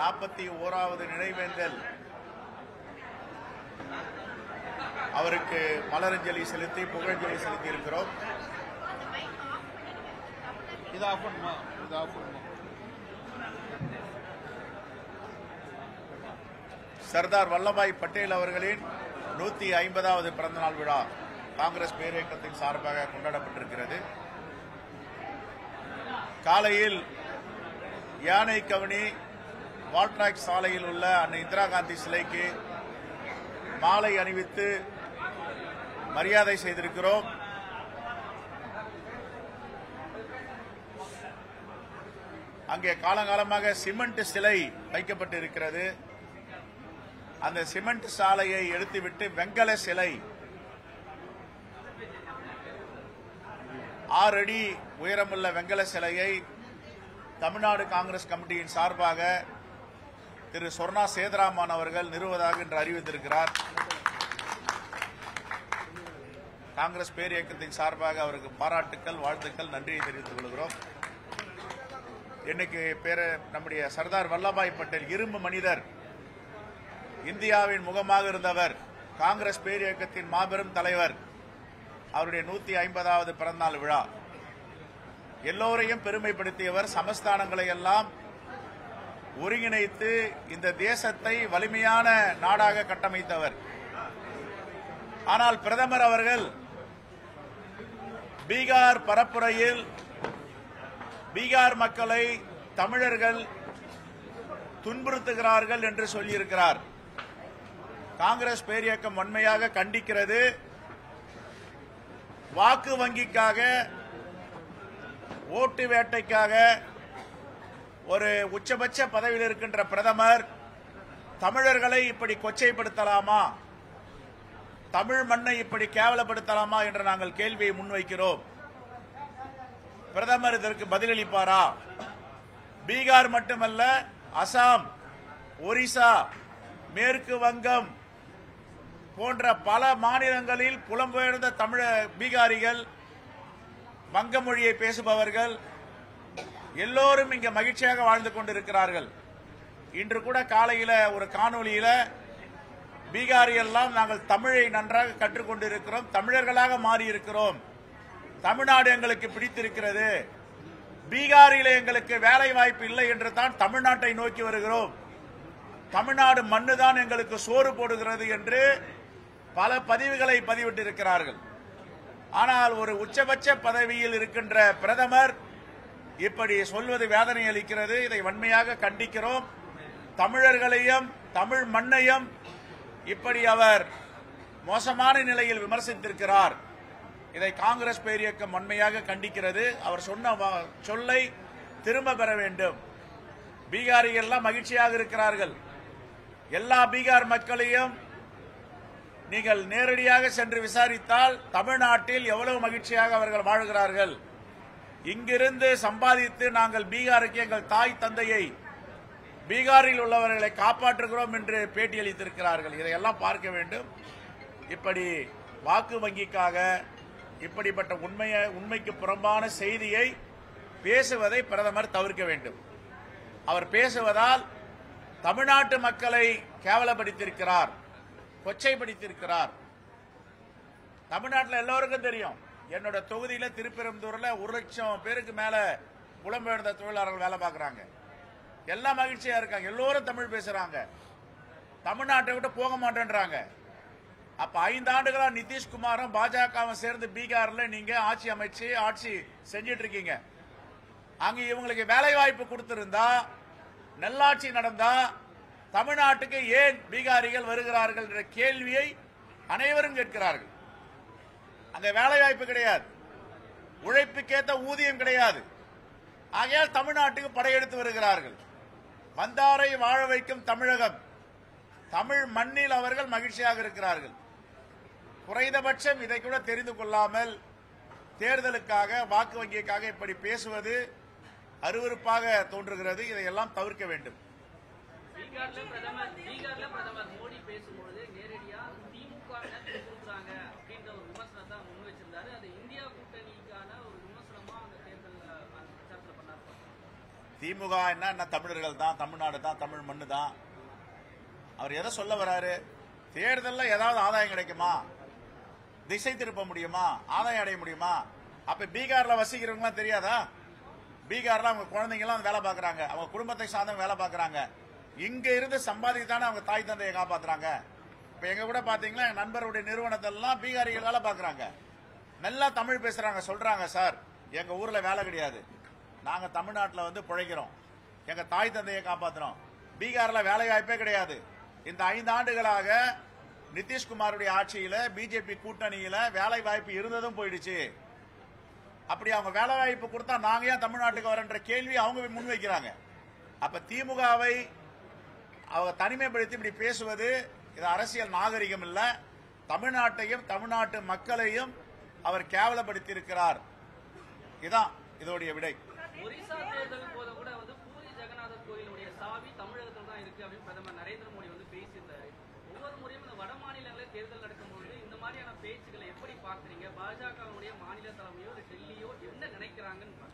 41வது நினைவேந்தல் அவருக்கு மலரஞ்சலி செலுத்தி புகழஞ்சலி செலுத்தி இருக்கிறோம். சர்தார் வல்லபாய் பட்டேல் அவர்களின் 150வது பிறந்தநாள் விழா காங்கிரஸ் பேரியக்கத்தின் சார்பாக கொண்டாடப்பட்டிருக்கிறது. காலையில் யானை கவனி வால்ட்ராக் சாலையில் உள்ள அன்னை இந்திரா காந்தி சிலைக்கு மாலை அணிவித்து மரியாதை செய்திருக்கிறோம். அங்கே காலங்காலமாக சிமெண்ட் சிலை வைக்கப்பட்டு இருக்கிறது. அந்த சிமெண்ட் சாலையை எடுத்துவிட்டு வெங்கல சிலை 6 அடி உயரமுள்ள வெங்கல சிலையை தமிழ்நாடு காங்கிரஸ் கமிட்டியின் சார்பாக திரு சொர்ணா சேதராமன் அவர்கள் நிறுவுவதாக இன்று அறிவித்திருக்கிறார். காங்கிரஸ் பேர் இயக்கத்தின் சார்பாக அவருக்கு பாராட்டுக்கள், வாழ்த்துக்கள், நன்றியை தெரிவித்துக் கொள்கிறோம். இன்னைக்கு நம்முடைய சர்தார் வல்லபாய் பட்டேல் இரும்பு மனிதர், இந்தியாவின் முகமாக இருந்தவர், காங்கிரஸ் பேர் இயக்கத்தின் மாபெரும் தலைவர். அவருடைய 150வது பிறந்தநாள் விழா எல்லோரையும் பெருமைப்படுத்தியவர். சமஸ்தானங்களை எல்லாம் ஒருங்கிணைத்து இந்த தேசத்தை வலிமையான நாடாக கட்டமைத்தவர். ஆனால் பிரதமர் அவர்கள் பீகார் பரப்புரையில் பீகார் மக்களை தமிழர்கள் துன்புறுத்துகிறார்கள் என்று சொல்லியிருக்கிறார். காங்கிரஸ் பேரியக்கம் வன்மையாக கண்டிக்கிறது. வாக்கு வங்கிக்காக, ஓட்டு வேட்டைக்காக ஒரு உச்சபட்ச பதவியில் இருக்கின்ற பிரதமர் தமிழர்களை இப்படி கொச்சைப்படுத்தலாமா, தமிழ் மண்ணை இப்படி கேவலப்படுத்தலாமா என்று நாங்கள் கேள்வியை முன்வைக்கிறோம். பிரதமர் இதற்கு பதிலளிப்பாரா? பீகார் மட்டுமல்ல, அசாம், ஒரிசா, மேற்கு வங்கம் போன்ற பல மாநிலங்களில் புலம்பெயர்ந்த பீகாரிகள், வங்க மொழியை பேசுபவர்கள் எல்லோரும் இங்க மகிழ்ச்சியாக வாழ்ந்து கொண்டிருக்கிறார்கள். இன்று கூட காலையில ஒரு காணொலியில பீகாரியெல்லாம் நாங்கள் தமிழை நன்றாக கற்றுக்கொண்டிருக்கிறோம், தமிழர்களாக மாறி இருக்கிறோம், தமிழ்நாடு எங்களுக்கு பிடித்திருக்கிறது, பீகாரில் எங்களுக்கு வேலை வாய்ப்பு இல்லை என்று தான் தமிழ்நாட்டை நோக்கி வருகிறோம், தமிழ்நாடு மண்ணுதான் எங்களுக்கு சோறு போடுகிறது என்று பல பதிவுகளை பதிவிட்டிருக்கிறார்கள். ஆனால் ஒரு உச்சபட்ச பதவியில் இருக்கின்ற பிரதமர் இப்படி சொல்வது வேதனை அளிக்கிறது. இதை வன்மையாக கண்டிக்கிறோம். தமிழர்களையும் தமிழ் மண்ணையும் இப்படி அவர் மோசமான நிலையில் விமர்சித்திருக்கிறார். இதை காங்கிரஸ் பேரியக்கம் வன்மையாக கண்டிக்கிறது. அவர் சொன்ன சொல்லை திரும்ப பெற வேண்டும். பீகாரிகள் எல்லாம் மகிழ்ச்சியாக இருக்கிறார்கள். எல்லா பீகார் மக்களையும் நீங்கள் நேரடியாக சென்று விசாரித்தால் தமிழ்நாட்டில் எவ்வளவு மகிழ்ச்சியாக அவர்கள் வாழ்கிறார்கள். இங்கிருந்து சம்பாதித்து நாங்கள் பீகாருக்கு எங்கள் தாய் தந்தையை, பீகாரில் உள்ளவர்களை காப்பாற்றுகிறோம் என்று பேட்டியளித்திருக்கிறார்கள். இதையெல்லாம் பார்க்க வேண்டும். இப்படி வாக்கு வங்கிக்காக இப்படிப்பட்ட உண்மைக்கு புறம்பான செய்தியை பேசுவதை பிரதமர் தவிர்க்க வேண்டும். அவர் பேசுவதால் தமிழ்நாட்டு மக்களை கேவலப்படுத்தியிருக்கிறார், கொச்சைப்படுத்தியிருக்கிறார். தமிழ்நாட்டில் எல்லோருக்கும் தெரியும், என்னோட தொகுதியில திருப்பெரும்புதூர்ல 1 லட்சம் பேருக்கு மேல புலம்பெயர்ந்த தொழிலாளர்கள் வேலை பார்க்கறாங்க. எல்லாம் மகிழ்ச்சியா இருக்காங்க, எல்லோரும் தமிழ் பேசுறாங்க, தமிழ்நாட்டை விட்டு போக மாட்டேன்றாங்க. அப்ப 5 ஆண்டுகளா நிதிஷ்குமாரும் பாஜகவும் சேர்ந்து பீகார்ல நீங்க ஆட்சி செஞ்சிட்டு இருக்கீங்க. அங்க இவங்களுக்கு வேலை வாய்ப்பு கொடுத்திருந்தா, நல்லாட்சி நடந்தா தமிழ்நாட்டுக்கு ஏன் பீகாரிகள் வருகிறார்கள் என்ற கேள்வியை அனைவரும் கேட்கிறார்கள். அங்க வேலை வாய்ப்பு கிடையாது, உழைப்புக்கேற்ற ஊதியம் கிடையாது. ஆகையால் தமிழ்நாட்டுக்கு படையெடுத்து வருகிறார்கள். வந்தாரை வாழ வைக்கும் தமிழகம், தமிழ் மண்ணில் அவர்கள் மகிழ்ச்சியாக இருக்கிறார்கள். குறைந்தபட்சம் இதை கூட தெரிந்து கொள்ளாமல் தேர்தலுக்காக, வாக்கு வங்கிக்காக இப்படி பேசுவது அருவருப்பாக தோன்றுகிறது. இதையெல்லாம் தவிர்க்க வேண்டும். பீகார்ல பிரதமர் மோடி பேசும்போது நேரடியா திமுக கொடுக்குறாங்க அப்படின்ற ஒரு விமர்சனத்தை முன் வச்சிருந்தாரு. அது இந்தியா கூட்டணிக்கான ஒரு விமர்சனமா அந்த தேர்தல் பிரச்சாரத்தில் பண்ணார். திமுக என்ன தமிழர்கள் தான், தமிழ்நாடு தான், தமிழ் மண்ணு தான். அவர் எதை சொல்ல வராரு? தேர்தலில் ஏதாவது ஆதாயம் கிடைக்குமா, திசை திருப்ப முடியுமா, ஆதாயம் அடைய முடியுமா? அப்ப பீகார்ல வசிக்கிறவங்களாம் தெரியாதா? பீகார்ல அவங்க குழந்தைங்களாம் வேலை பார்க்கறாங்க, அவங்க குடும்பத்தை சார்ந்தவங்க வேலை பார்க்கறாங்க. இங்க இருந்து சம்பாதித்தானே அவங்க தாய் தந்தையை காப்பாத்துறாங்க. இப்ப எங்க கூட பாத்தீங்கன்னா என் நண்பருடைய நிறுவனத்தெல்லாம் பீகாரிகள் வேலை பார்க்கறாங்க, நல்லா தமிழ் பேசுறாங்க. சொல்றாங்க, சார் எங்க ஊர்ல வேலை கிடையாது, நாங்க தமிழ்நாட்டில் வந்து பிழைக்கிறோம், எங்க தாய் தந்தையை காப்பாத்துறோம். பீகார்ல வேலை வாய்ப்பே கிடையாது. இந்த 5 ஆண்டுகளாக நிதிஷ்குமாருடைய ஆட்சியில பிஜேபி கூட்டணியில வேலை வாய்ப்பு இருந்ததும் போயிடுச்சு. அப்படி அவங்க வேலை வாய்ப்பு கொடுத்தா நாங்க ஏன் தமிழ்நாட்டுக்கு வரன்ற கேள்வி அவங்க முன்வைக்கிறாங்க. அப்ப திமுகவை அவங்க தனிமைப்படுத்தி இப்படி பேசுவது இது அரசியல் நாகரிகம் இல்ல. தமிழ்நாட்டையும் தமிழ்நாட்டு மக்களையும் அவர் கேவலப்படுத்தி இருக்கிறார். இதான் இதோடைய விடை. ஒரிசா தேர்தல் போது கூட வந்து பூரி ஜெகநாதர் கோயிலுடைய சாவி தமிழகத்தில் தான் இருக்கு அப்படின்னு பிரதமர் நரேந்திர மோடி வந்து பேசியிருந்தாரு. ஒவ்வொரு முறையும் இந்த வட மாநிலங்களில் தேர்தல் நடக்கும்போது இந்த மாதிரியான பேச்சுக்களை எப்படி பாக்குறீங்க? பாஜகவுடைய மாநில தலைமையோ டெல்லியோ என்ன நினைக்கிறாங்கன்னு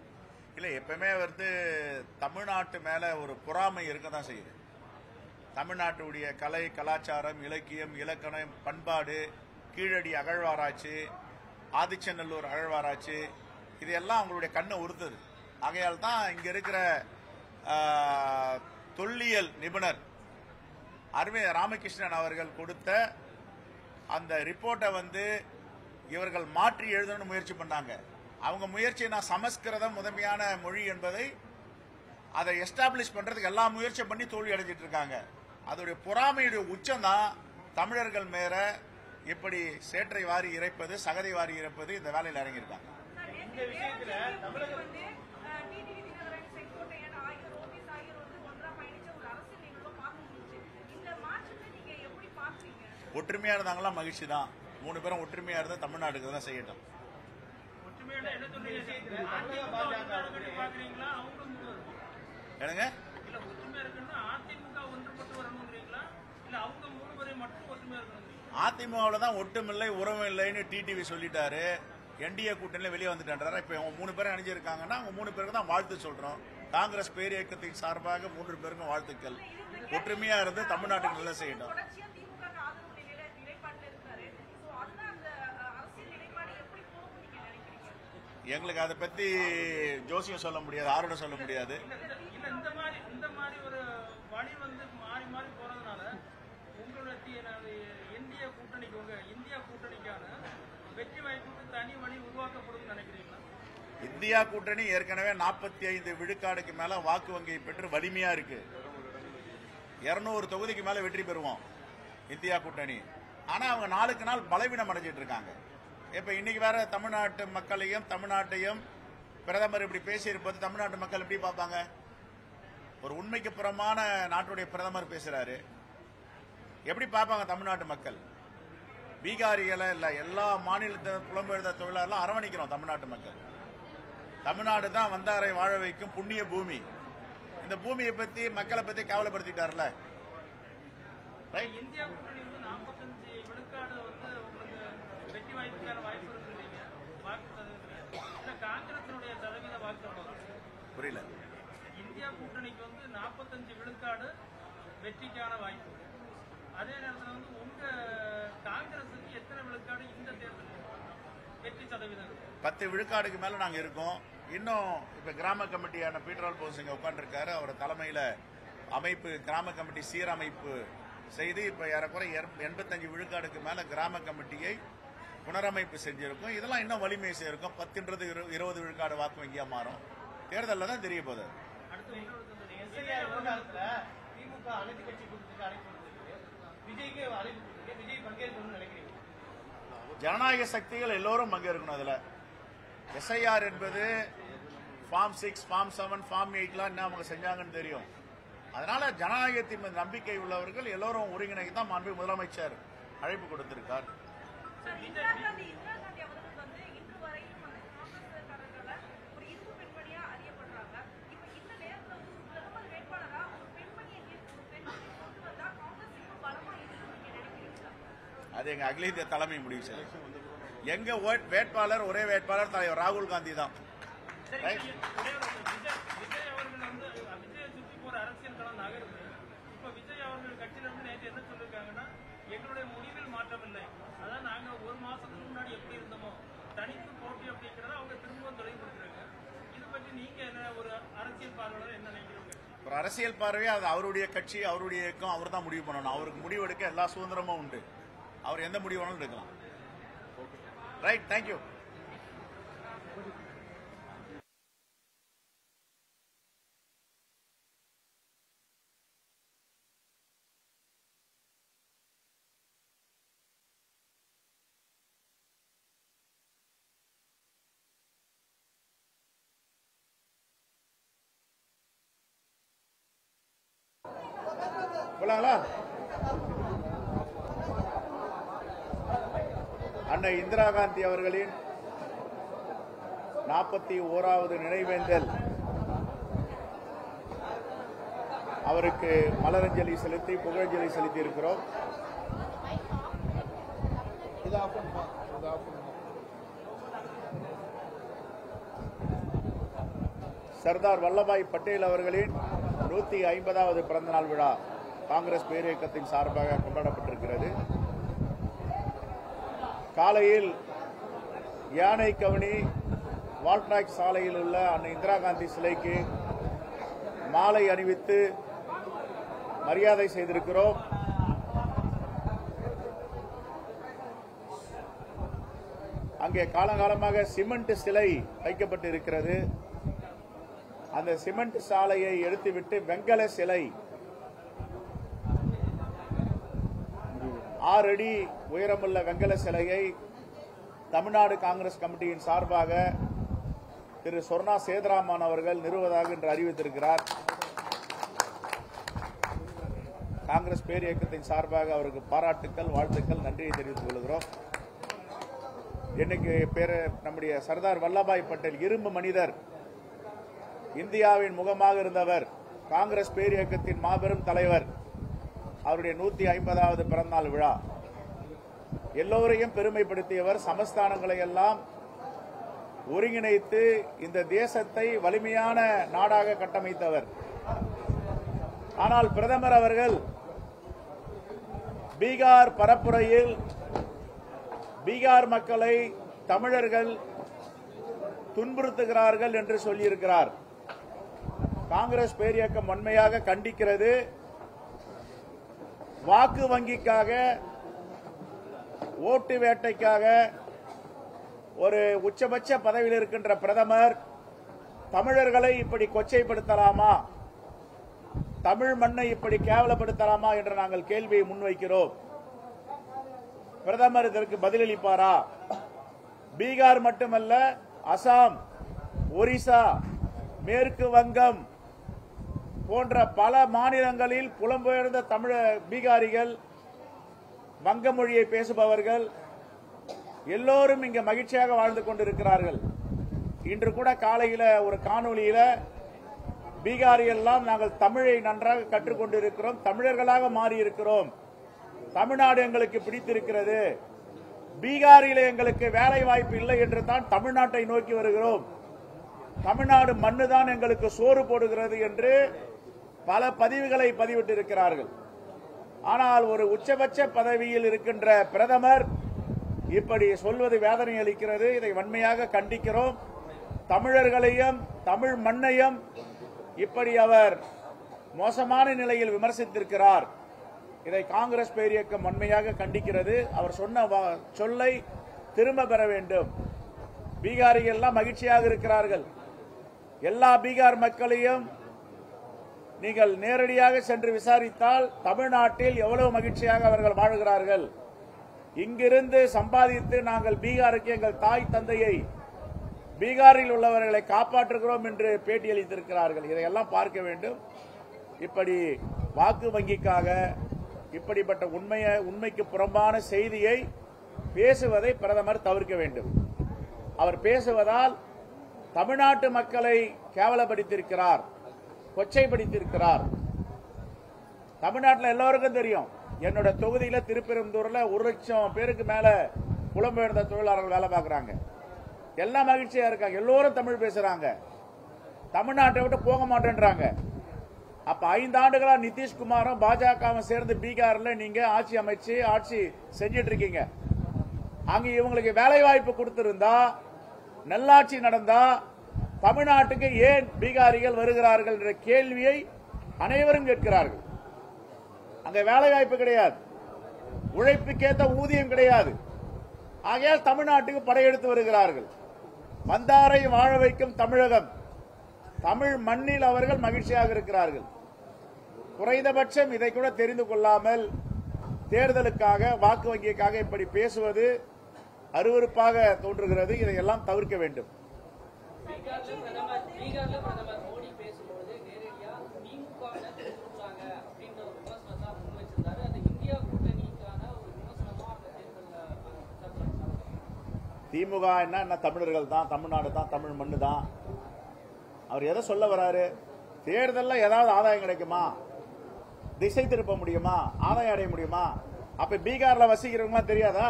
இல்ல, எப்பவுமே வந்து தமிழ்நாட்டு மேல ஒரு பொறாமை இருக்கதான் செய்யுது. தமிழ்நாட்டுடைய கலை, கலாச்சாரம், இலக்கியம், இலக்கணம், பண்பாடு, கீழடி அகழ்வாராய்ச்சி, ஆதிச்சநல்லூர் அகழ்வாராய்ச்சி, இதெல்லாம் அவங்களுடைய கண்ணை உறுத்துது. ஆகையால் தான் இங்க இருக்கிற தொல்லியல் நிபுணர் அருமை ராமகிருஷ்ணன் அவர்கள் கொடுத்த அந்த ரிப்போர்ட்டை வந்து இவர்கள் மாற்றி எழுதணும்னு முயற்சி பண்ணாங்க. அவங்க முயற்சி நான் சமஸ்கிருதம் முதன்மையான மொழி என்பதை அதை எஸ்டாப்ளிஷ் பண்றதுக்கு எல்லா முயற்சியும் பண்ணி தோல்வி அடைஞ்சிட்டு இருக்காங்க. அதோடைய பொறாமையுடைய உச்சம் தான் தமிழர்கள் மேல இப்படி சேற்றை வாரி இறைப்பது, சகதை வாரி இறைப்பது, இந்த வேலையில் இறங்கியிருக்காங்க. இந்த விஷயத்துல தமிழக ஒற்றுமையா இருந்தாங்களா மகிழ்ச்சி தான். 3 பேரும் ஒற்றுமையா இருந்தா தமிழ்நாட்டுக்கு தான் செய்யட்டும். என்னங்க அதிமுகவில் தான் ஒட்டுமில்லை உறவும் இல்லைன்னு டிடிவி சொல்லிட்டாரு. என்டிஏ கூட்டணியில வெளியே வந்துட்டாரு. இப்ப 3 பேரும் அணிஞ்சிருக்காங்கன்னா அவங்க 3 பேருக்கு தான் வாழ்த்து சொல்றோம். காங்கிரஸ் பேர் இயக்கத்தின் சார்பாக 3 பேருக்கும் வாழ்த்துக்கள். ஒற்றுமையா இருந்து தமிழ்நாட்டுக்கு நல்லா செய்யட்டும். எங்களுக்கு அதை பத்தி ஜோசியம் சொல்ல முடியாது, ஆரோட சொல்ல முடியாது. இந்த மாதிரி ஒரு வழி வந்து மாறி மாறி போறதுனால உங்களுடைய இந்திய கூட்டணிக்கு, உங்க இந்தியா கூட்டணிக்கான வெற்றி வாய்ப்புக்கு தனி வழி உருவாக்கப்படும் நினைக்கிறீங்களா? இந்தியா கூட்டணி ஏற்கனவே 45 விழுக்காடுக்கு மேல வாக்கு வங்கியை பெற்று வலிமையா இருக்கு. 200 தொகுதிக்கு மேல வெற்றி பெறுவோம் இந்தியா கூட்டணி. ஆனா அவங்க நாளுக்கு நாள் பலவீனம் அடைஞ்சிட்டு இருக்காங்க. இப்ப இன்னைக்கு வேற தமிழ்நாட்டு மக்களையும் தமிழ்நாட்டையும் பிரதமர் இப்படி பேசியிருப்பது தமிழ்நாட்டு மக்கள் எப்படி பார்ப்பாங்க? ஒரு உண்மைக்கு புறமான நாட்டுடைய பிரதமர் பேசுறாரு, எப்படி பார்ப்பாங்க தமிழ்நாட்டு மக்கள்? பீகாரிகளை இல்ல, எல்லா மாநிலத்தை புலம்பெயர்ந்த தொழிலாளர்களும் அரவணைக்கிறோம் தமிழ்நாட்டு மக்கள். தமிழ்நாடு தான் வந்தாரை வாழ வைக்கும் புண்ணிய பூமி. இந்த பூமியை பத்தி மக்களை பத்தி கேவலப்படுத்திட்டார்ல. இந்தியா கூட்டணி வந்து 45 விழுக்காடு வந்து உங்களுக்கு வெற்றி வாய்ப்புக்கான வாய்ப்பு இருக்குறீங்க. வாக்கு காங்கிரசினுடைய சதவீத வாக்கு புரியல. இந்தியா கூட்டணிக்கு வந்து 45 விழுக்காடு வெற்றிக்கான வாய்ப்பு. அதே நேரத்தில் வந்து உங்க காங்கிரசுக்கு எத்தனை விழுக்காடு இந்த தேர்தல் வெற்றி சதவீதம்? 10 விழுக்காடுக்கு மேல நாங்க இருக்கோம். இன்னும் இப்ப கிராம கமிட்டியான பீட்டர் போசிங்க உட்கார்ந்துருக்காரு. அவர் தலைமையில அமைப்பு கிராம கமிட்டி சீரமைப்பு செய்து இப்ப ஏறக்குறைய 85 விழுக்காடுக்கு மேல கிராம கமிட்டியை புனரமைப்பு செஞ்சிருக்கும். இதெல்லாம் இன்னும் வலிமை சேர்க்கும். 10ன்றது 20 விழுக்காடு வாக்கு வங்கியா மாறும். தேர்தலில் தான் தெரிய போகுது. திமுக அனைத்து கட்சி கூட்டத்துக்கு அழைப்பு விஜய்க்கு அழைப்பு கொடுத்துருக்கு. விஜய் பங்கேற்கணும்னு நினைக்கிறீங்க? ஜனநாயக சக்திகள் எல்லோரும் பங்கேற்கணும். அதுல எஸ்ஐஆர் என்பது ஃபார்ம் 6, ஃபார்ம் 7, ஃபார்ம் 8 என்ன அவங்க செஞ்சாங்கன்னு தெரியும். அதனால ஜனநாயகத்தின் மீது நம்பிக்கை உள்ளவர்கள் எல்லோரும் ஒருங்கிணைக்க தான் மாண்பு முதலமைச்சர் அழைப்பு கொடுத்திருக்கார். அது எங்க அகில இந்திய தலைமை முடிவு செய்யும். எங்க வேட்பாளர் ஒரே வேட்பாளர் தலைவர் ராகுல் காந்தி தான். விஜய் அவர்கள் வந்து இப்ப விஜய் அவர்கள் கட்சியில இருந்து நேற்று என்ன சொல்லிருக்காங்கன்னா, எங்களுடைய முடிவில் மாற்றம் இல்லை, அதான் நாங்க ஒரு மாசத்துக்கு முன்னாடி எப்படி இருந்தோமோ தனித்து போட்டி அப்படிங்கிறத அவங்க திரும்பவும் தெளிவுபடுத்துறாங்க. இது பற்றி நீங்க என்ன ஒரு அரசியல் பார்வையாளர் என்ன நினைக்கிறீங்க? ஒரு அரசியல் பார்வையா அது அவருடைய கட்சி, அவருடைய இயக்கம், அவர் தான் முடிவு பண்ணணும். அவருக்கு முடிவு எடுக்க எல்லா சுதந்திரமும் உண்டு. அவர் எந்த முடிவு வேணாலும் எடுக்கலாம். Right, thank you. போலாங்களா? அன்னை இந்திரா காந்தி அவர்களின் 41வது நினைவேந்தல் அவருக்கு மலரஞ்சலி செலுத்தி புகழஞ்சலி செலுத்தி இருக்கிறோம். சர்தார் வல்லபாய் பட்டேல் அவர்களின் 150வது பிறந்தநாள் விழா காங்கிரஸ் பேரியக்கத்தின் சார்பாக கொண்டாடப்பட்டிருக்கிறது. காலையில் யானை கவனி வால்ட்ராக் சாலையில் உள்ள அன்னை இந்திரா காந்தி சிலைக்கு மாலை அணிவித்து மரியாதை செய்திருக்கிறோம். அங்கே காலங்காலமாக சிமெண்ட் சிலை வைக்கப்பட்டு இருக்கிறது. அந்த சிமெண்ட் சாலையை எடுத்துவிட்டு வெங்கல சிலை 6 அடி உயரமுள்ள வெங்கல சிலையை தமிழ்நாடு காங்கிரஸ் கமிட்டியின் சார்பாக திரு சொர்ணா சேதுராமன் அவர்கள் நிறுவுவதாக இன்று அறிவித்திருக்கிறார். காங்கிரஸ் பேரியக்கத்தின் சார்பாக அவருக்கு பாராட்டுக்கள், வாழ்த்துக்கள், நன்றியை தெரிவித்துக் கொள்கிறோம். இன்னைக்கு நம்முடைய சர்தார் வல்லபாய் பட்டேல் இரும்பு மனிதர், இந்தியாவின் முகமாக இருந்தவர், காங்கிரஸ் பேரியக்கத்தின் மாபெரும் தலைவர். அவருடைய 150வது பிறந்தநாள் விழா. எல்லோரையும் பெருமைப்படுத்தியவர். சமஸ்தானங்களை எல்லாம் ஒருங்கிணைத்து இந்த தேசத்தை வலிமையான நாடாக கட்டமைத்தவர். ஆனால் பிரதமர் அவர்கள் பீகார் பரப்புரையில் பீகார் மக்களை தமிழர்கள் துன்புறுத்துகிறார்கள் என்று சொல்லியிருக்கிறார். காங்கிரஸ் பேரியக்கம் வன்மையாக கண்டிக்கிறது. வாக்கு வங்கிக்காக, ஓட்டு வேட்டைக்காக ஒரு உச்சபட்ச பதவியில் இருக்கின்ற பிரதமர் தமிழர்களை இப்படி கொச்சைப்படுத்தலாமா, தமிழ் மண்ணை இப்படி கேவலப்படுத்தலாமா என்று நாங்கள் கேள்வியை முன்வைக்கிறோம். பிரதமர் இதற்கு பதிலளிப்பாரா? பீகார் மட்டுமல்ல, அசாம், ஒரிசா, மேற்கு வங்கம் போன்ற பல மாநிலங்களில் புலம்பெயர்ந்த பீகாரிகள், வங்க மொழியை பேசுபவர்கள் எல்லோரும் இங்க மகிழ்ச்சியாக வாழ்ந்து கொண்டிருக்கிறார்கள். இன்று கூட காலையில ஒரு காணொலியில பீகாரியெல்லாம் நாங்கள் தமிழை நன்றாக கற்றுக்கொண்டிருக்கிறோம், தமிழர்களாக மாறி இருக்கிறோம், தமிழ்நாடு எங்களுக்கு பிடித்திருக்கிறது, பீகாரில் எங்களுக்கு வேலை வாய்ப்பு இல்லை என்று தான் தமிழ்நாட்டை நோக்கி வருகிறோம், தமிழ்நாடு மண்ணுதான் எங்களுக்கு சோறு போடுகிறது என்று பல பதிவுகளை பதிவிட்டிருக்கிறார்கள். ஆனால் ஒரு உச்சபட்ச பதவியில் இருக்கின்ற பிரதமர் இப்படி சொல்வது வேதனை அளிக்கிறது. இதை வன்மையாக கண்டிக்கிறோம். தமிழர்களையும் தமிழ் மண்ணையும் இப்படி அவர் மோசமான நிலையில் விமர்சித்திருக்கிறார். இதை காங்கிரஸ் பேரியக்கம் வன்மையாக கண்டிக்கிறது. அவர் சொன்ன சொல்லை திரும்ப பெற வேண்டும். பீகாரிகள் எல்லாம் மகிழ்ச்சியாக இருக்கிறார்கள். எல்லா பீகார் மக்களையும் நீங்கள் நேரடியாக சென்று விசாரித்தால் தமிழ்நாட்டில் எவ்வளவு மகிழ்ச்சியாக அவர்கள் வாழ்கிறார்கள். இங்கிருந்து சம்பாதித்து நாங்கள் பீகாருக்கு எங்கள் தாய் தந்தையை, பீகாரில் உள்ளவர்களை காப்பாற்றுகிறோம் என்று பேட்டியளித்திருக்கிறார்கள். இதையெல்லாம் பார்க்க வேண்டும். இப்படி வாக்கு வங்கிக்காக இப்படிப்பட்ட உண்மைக்கு புறம்பான செய்தியை பேசுவதை பிரதமர் தவிர்க்க வேண்டும். அவர் பேசுவதால் தமிழ்நாட்டு மக்களை கேவலப்படுத்தியிருக்கிறார், கொச்சைப்படுத்தியிருக்கிறார். தமிழ்நாட்டில் எல்லோருக்கும் தெரியும், என்னோட தொகுதியில திருப்பெரும்புதூர்ல 1 லட்சம் பேருக்கு மேல புலம்பெயர்ந்த தொழிலாளர்கள் வேலை பார்க்கறாங்க. எல்லாம் மகிழ்ச்சியா இருக்காங்க, எல்லோரும் தமிழ் பேசுறாங்க, தமிழ்நாட்டை விட்டு போக மாட்டேன்றாங்க. அப்ப 5 ஆண்டுகளா நிதிஷ்குமாரும் பாஜகவும் சேர்ந்து பீகார்ல நீங்க ஆட்சி அமைச்சு ஆட்சி செஞ்சிட்டு இருக்கீங்க. அங்க இவங்களுக்கு வேலை வாய்ப்பு கொடுத்திருந்தா, நல்லாட்சி நடந்தா, தமிழ்நாட்டுக்கு ஏன் பீகாரிகள் வருகிறார்கள் என்ற கேள்வியை அனைவரும் கேட்கிறார்கள். அங்க வேலை வாய்ப்பு கிடையாது, உழைப்புக்கேற்ற ஊதியம் கிடையாது. ஆகையால் தமிழ்நாட்டுக்கு படையெடுத்து வருகிறார்கள். வந்தாரை வாழ வைக்கும் தமிழகம், தமிழ் மண்ணில் அவர்கள் மகிழ்ச்சியாக இருக்கிறார்கள். குறைந்தபட்சம் இதை கூட தெரிந்து கொள்ளாமல் தேர்தலுக்காக, வாக்கு வங்கிக்காக இப்படி பேசுவது அருவருப்பாக தோன்றுகிறது. இதையெல்லாம் தவிர்க்க வேண்டும். பீகார்ல பிரதமர் மோடி பேசும்போது நேரடியா திமுக சொல்றாங்க அப்படின்ற ஒரு விமர்சனத்தை முன் வச்சிருந்தாரு. அது இந்தியா கூட்டணிக்கான ஒரு விமர்சனமா திமுக என்ன தமிழர்கள் தான், தமிழ்நாடு தான், தமிழ் மண்ணு தான். அவர் எதை சொல்ல வராரு? தேர்தலில் ஏதாவது ஆதாயம் கிடைக்குமா, திசை திருப்ப முடியுமா, ஆதாயம் அடைய முடியுமா? அப்ப பீகார்ல வசிக்கிறவங்க தெரியாதா?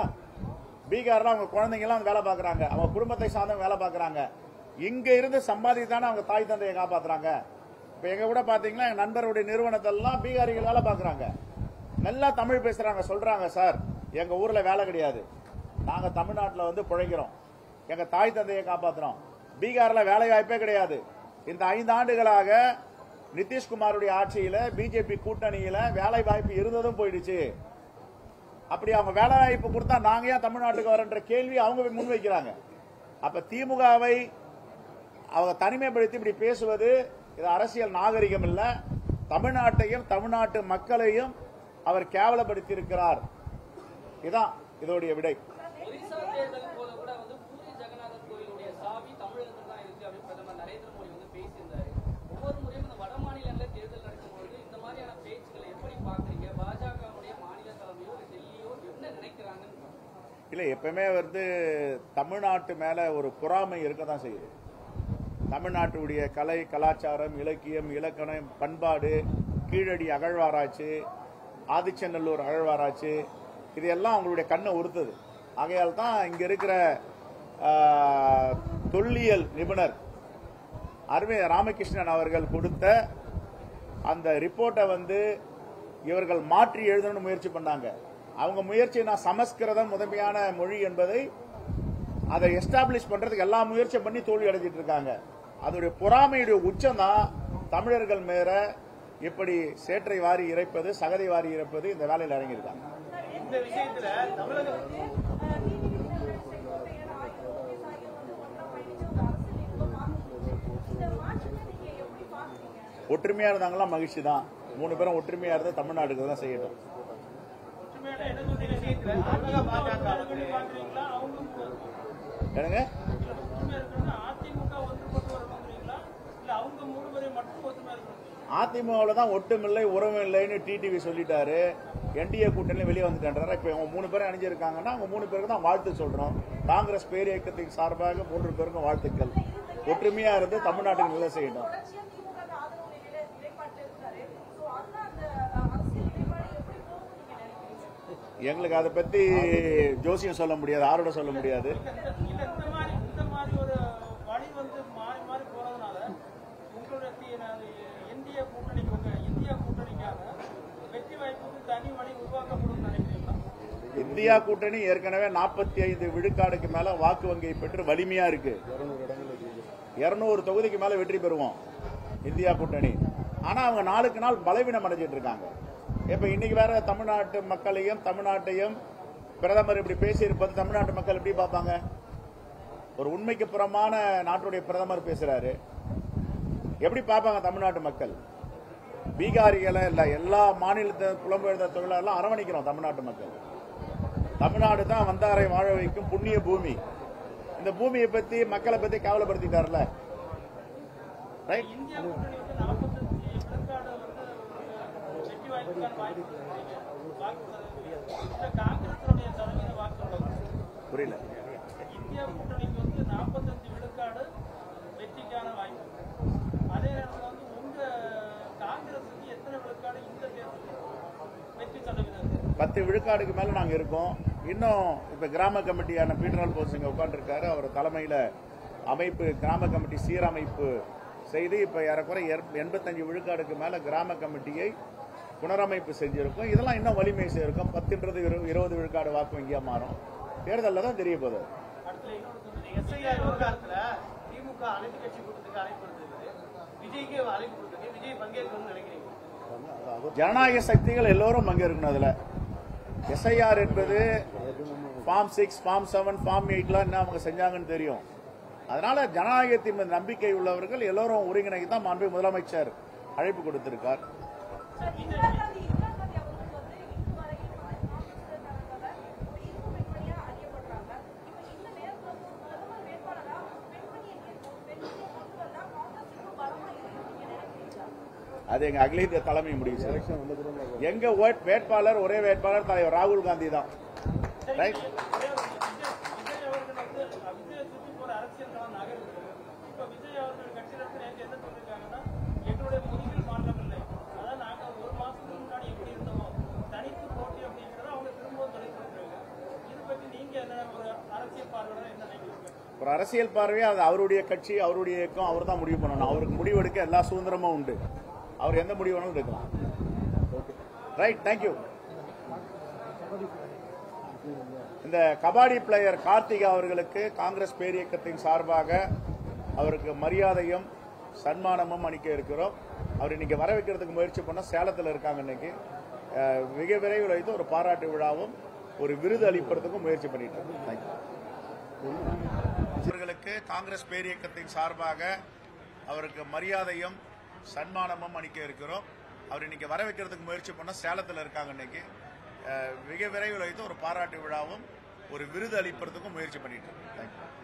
பீகார்ல அவங்க குழந்தைங்க எல்லாம் வேலை பார்க்கறாங்க, அவங்க குடும்பத்தை சார்ந்த வேலை பார்க்கறாங்க. இங்க இருந்து சம்பாதித்தானே அவங்க தாய் தந்தையை காப்பாத்துறாங்க. இப்ப எங்க கூட பாத்தீங்கன்னா எங்க நண்பருடைய நிறுவனத்தெல்லாம் பீகாரிகள் வேலை பார்க்கறாங்க. நல்லா தமிழ் பேசுறாங்க, சொல்றாங்க சார் எங்க ஊர்ல வேலை கிடையாது, நாங்க தமிழ்நாட்டில் வந்து பிழைக்கிறோம், எங்க தாய் தந்தையை காப்பாத்துறோம். பீகார்ல வேலை வாய்ப்பே கிடையாது. இந்த 5 ஆண்டுகளாக நிதிஷ்குமாருடைய ஆட்சியில பிஜேபி கூட்டணியில வேலை வாய்ப்பு இருந்ததும் போயிடுச்சு. அப்படி அவங்க வேலை வாய்ப்பு கொடுத்தா நாங்க ஏன் தமிழ்நாட்டுக்கு வரன்ற கேள்வி அவங்க முன்வைக்கிறாங்க. அப்ப திமுகவை அவங்க தனிமைப்படுத்தி இப்படி பேசுவது இது அரசியல் நாகரிகம் இல்ல. தமிழ்நாட்டையும் தமிழ்நாட்டு மக்களையும் அவர் கேவலப்படுத்தி இருக்கிறார். இதான் இதோடைய விடை. ஒரிசா தேர்தல் போது கூட வந்து பூரி ஜெகநாதர் கோயிலுடைய சாவி தமிழகத்தில் தான் இருக்கு அப்படின்னு பிரதமர் நரேந்திர மோடி வந்து பேசியிருந்தாரு. ஒவ்வொரு முறையும் இந்த வட மாநிலங்களில் தேர்தல் நடக்கும்போது இந்த மாதிரியான பேச்சுக்களை எப்படி பாக்குறீங்க? பாஜகவுடைய மாநில தலைமையோ டெல்லியோ என்ன நினைக்கிறாங்கன்னு? இல்ல, எப்பவுமே வந்து தமிழ்நாட்டு மேல ஒரு பொறாமை இருக்கதான் செய்யுது. தமிழ்நாட்டுடைய கலை, கலாச்சாரம், இலக்கியம், இலக்கணம், பண்பாடு, கீழடி அகழ்வாராய்ச்சி, ஆதிச்சநல்லூர் அகழ்வாராய்ச்சி, இதெல்லாம் அவங்களுடைய கண்ணை உறுத்துது. ஆகையால் தான் இங்க இருக்கிற தொல்லியல் நிபுணர் ராமகிருஷ்ணன் அவர்கள் கொடுத்த அந்த ரிப்போர்ட்டை வந்து இவர்கள் மாற்றி எழுதணும்னு முயற்சி பண்ணாங்க. அவங்க முயற்சி சமஸ்கிருதம் முதன்மையான மொழி என்பதை அதை எஸ்டாப்ளிஷ் பண்றதுக்கு எல்லா முயற்சியும் பண்ணி தோல்வி அடைஞ்சிட்டு இருக்காங்க. அதோடைய பொறாமையுடைய உச்சம் தான் தமிழர்கள் மேல இப்படி சேற்றை வாரி இறைப்பது, சகதை வாரி இறைப்பது, இந்த வேலையில் இறங்கியிருக்காங்க. இந்த விஷயத்துல தமிழக ஒற்றுமையா இருந்தாங்களா மகிழ்ச்சி தான். 3 பேரும் ஒற்றுமையா இருந்து தமிழ்நாட்டுக்கு தான் செய்யட்டும். என்னங்க அதிமுக தான் ஒட்டுமில்லை உறவும் இல்லைன்னு டிடிவி சொல்லிட்டாரு. என்டிஏ கூட்டணியில வெளியே வந்துட்டாரு. இப்ப அவங்க 3 பேரும் அணிஞ்சிருக்காங்கன்னா அவங்க 3 பேருக்கு தான் வாழ்த்து சொல்றோம். காங்கிரஸ் பேர் இயக்கத்தின் சார்பாக 3 பேருக்கும் வாழ்த்துக்கள். ஒற்றுமையா இருந்து தமிழ்நாட்டுக்கு நல்ல செய்யணும். எங்களுக்கு அதை பத்தி ஜோசியம் சொல்ல முடியாது, ஆரோட சொல்ல முடியாது. இந்தியா கூட்டணி ஏற்கனவே 45 விழுக்காடுக்கு மேல வாக்கு வங்கியை பெற்று வலிமையா இருக்கு. 200 தொகுதிக்கு மேல வெற்றி பெறுவோம் இந்தியா கூட்டணி. ஆனா அவங்க நாளுக்கு நாள் பலவீனம் அடைஞ்சிட்டு இருக்காங்க. இப்ப இன்னைக்கு வேற தமிழ்நாட்டு மக்களையும் தமிழ்நாட்டையும் பிரதமர் இப்படி பேசி இருப்பது தமிழ்நாட்டு மக்கள் எப்படி பார்ப்பாங்க? ஒரு உண்மைக்கு புறமான நாட்டுடைய பிரதமர் பேசுறாரு, எப்படி பார்ப்பாங்க தமிழ்நாட்டு மக்கள்? பீகாரிகளை இல்ல, எல்லா மாநிலத்தை புலம்பெயர்ந்த தொழிலாளர்களும் அரவணைக்கிறோம் தமிழ்நாட்டு மக்கள். தமிழ்நாடு தான் வந்தாரை வாழ வைக்கும் புண்ணிய பூமி. இந்த பூமியை பத்தி, மக்களை பத்தி கவலைப்படுத்திட்டார்ல. ரைட். புரியல. இந்தியா கூட்டணிக்கு வந்து 45 விழுக்காடு வெற்றிக்கான வாய்ப்பு. அதே நேரத்தில் வந்து உங்க காங்கிரஸுக்கு எத்தனை விழுக்காடு இந்த தேர்தலில் வெற்றி சதவீதம்? 10 விழுக்காடுக்கு மேல நாங்க இருக்கோம். இன்னும் இப்ப கிராம கமிட்டியான பீட்டர் போஸ் இங்க உட்கார்ந்து இருக்காரு. அவர் தலைமையில அமைப்பு, கிராம கமிட்டி சீரமைப்பு செய்து இப்போ ஏறக்குறைய 85 விழுக்காடுக்கு மேலே கிராம கமிட்டியை புனரமைப்பு செஞ்சிருக்கோம். இதெல்லாம் இன்னும் வலிமை சேர்க்கும். 10ன்றது 20 விழுக்காடு வாக்கு வங்கியா மாறும். தேர்தலில் தான் தெரிய போகுது. SIR விவகாரத்துல திமுக அனைத்து கட்சி கூட்டத்துக்கு அழைப்பு கொடுத்திருக்கு. விஜய்க்கு அழைப்பு கொடுத்திருக்கு. விஜய் பங்கேற்கணும்னு நினைக்கிறீங்க? ஜனநாயக சக்திகள் எல்லோரும் பங்கேற்கணும். அதுல SIR என்பது ஃபார்ம் 6, ஃபார்ம் 7, ஃபார்ம் 8லாம் என்ன அவங்க செஞ்சாங்கன்னு தெரியும். அதனால ஜனநாயகத்தின் மீது நம்பிக்கை உள்ளவர்கள் எல்லோரும் ஒருங்கிணைக்கு தான் மாண்பு முதலமைச்சர் அழைப்பு கொடுத்திருக்கார். அது எங்க அகில இந்திய தலைமை முடிவு சார். எங்க வேட்பாளர் ஒரே வேட்பாளர் தலைவர் ராகுல் காந்தி தான். ரைட். ஒரு அரசியல் பார்வையா அது அவருடைய கட்சி, அவருடைய இயக்கம், அவர் தான் முடிவு பண்ணணும். அவருக்கு முடிவெடுக்க எல்லா சுதந்திரமும் உண்டு. அவர் எந்த முடிவு வேணாலும் எடுக்கலாம். Right, thank you. இந்த கபாடி பிளேயர் கார்த்திகா அவர்களுக்கு காங்கிரஸ் பேரியக்கத்தின் சார்பாக அவருக்கு மரியாதையும் சன்மானமும் அளிக்க இருக்கிறோம். அவர் இன்னைக்கு வர வைக்கிறதுக்கு முயற்சி பண்ண சேலத்தில் இருக்காங்க. இன்னைக்கு மிக விரைவில் வைத்து ஒரு பாராட்டு விழாவும் ஒரு விருது அளிப்பதற்கும் முயற்சி பண்ணிட்டு இருக்கோம். அவர்களுக்கு காங்கிரஸ் பேரியக்கத்தின் சார்பாக அவருக்கு மரியாதையும் சன்மானமும் அளிக்க இருக்கிறோம். அவர் இன்னைக்கு வர வைக்கிறதுக்கு முயற்சி பண்ண சேலத்தில் இருக்காங்க. இன்னைக்கு மிக விரைவில் வைத்து ஒரு பாராட்டு விழாவும் ஒரு விருது அளிப்பதற்கும் முயற்சி பண்ணிட்டு இருக்கோம்.